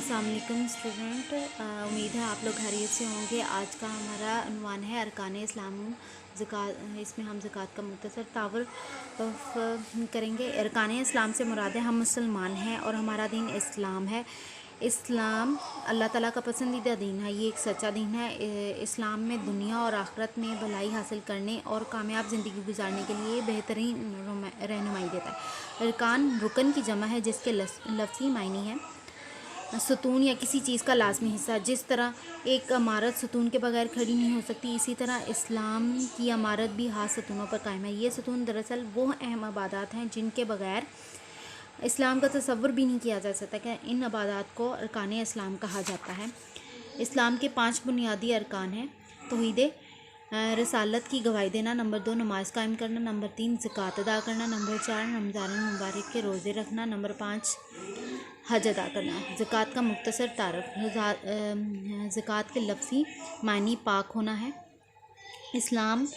अस्सलाम वालेकुम स्टूडेंट, उम्मीद है आप लोग खैरियत से होंगे। आज का हमारा उन्वान है अरकान इस्लाम ज़कात। इसमें हम ज़कात का मुख्तसर तारुफ़ करेंगे। अरकान इस्लाम से मुराद है हम मुसलमान हैं और हमारा दीन इस्लाम है। इस्लाम अल्लाह ताला का पसंदीदा दीन है। ये एक सच्चा दीन है। इस्लाम में दुनिया और आखिरत में भलाई हासिल करने और कामयाब ज़िंदगी गुजारने के लिए बेहतरीन रहनुमाई देता है। अरकान रुकन की जमा है जिसके लफ्ज़ी मायने हैं सतून या किसी चीज़ का लाजमी हिस्सा। जिस तरह एक इमारत सतून के बगैर खड़ी नहीं हो सकती, इसी तरह इस्लाम की इमारत भी हाथ सतूनों पर कायम है। ये सतून दरअसल वो अहम इबादत हैं जिनके बगैर इस्लाम का तसव्वुर भी नहीं किया जा सकता कि इन इबादत को अरकान इस्लाम कहा जाता है। इस्लाम के 5 बुनियादी अरकान हैं। तौहीद रसालत की गवाही देना, नंबर 2 नमाज कायम करना, नंबर 3 ज़कात अदा करना, नंबर 4 रमज़ान मुबारक के रोज़े रखना, नंबर 5 हज अदा करना। ज़कात का मुख्तसर तारुफ़। ज़कात के लफ्ज़ी मानी पाक होना है। इस्लाम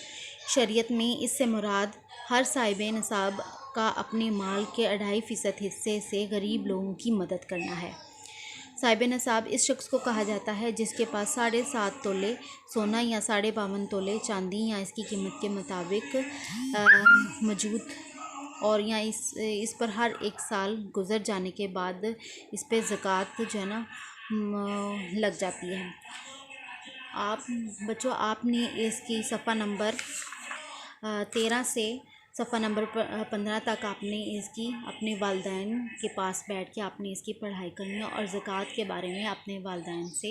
शरीयत में इससे मुराद हर साहिब निसाब का अपने माल के 2.5% हिस्से से गरीब लोगों की मदद करना है। साहिब निसाब इस शख्स को कहा जाता है जिसके पास 7.5 तोले सोना या 52.5 तोले चांदी या इसकी कीमत के मुताबिक मौजूद और या इस पर हर एक साल गुज़र जाने के बाद इस पर ज़कात जो है ना लग जाती है। आप बच्चों, आपने इसकी सफ़ा नंबर 13 से सफ़ा नंबर 15 तक आपने इसकी अपने वालिदैन के पास बैठ के आपने इसकी पढ़ाई करनी है और ज़कात के बारे में अपने वालिदैन से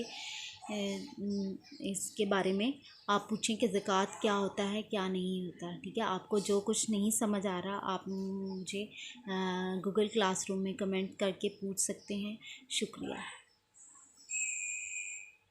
इसके बारे में आप पूछें कि ज़कात क्या होता है क्या नहीं होता। ठीक है, आपको जो कुछ नहीं समझ आ रहा आप मुझे गूगल क्लासरूम में कमेंट करके पूछ सकते हैं। शुक्रिया।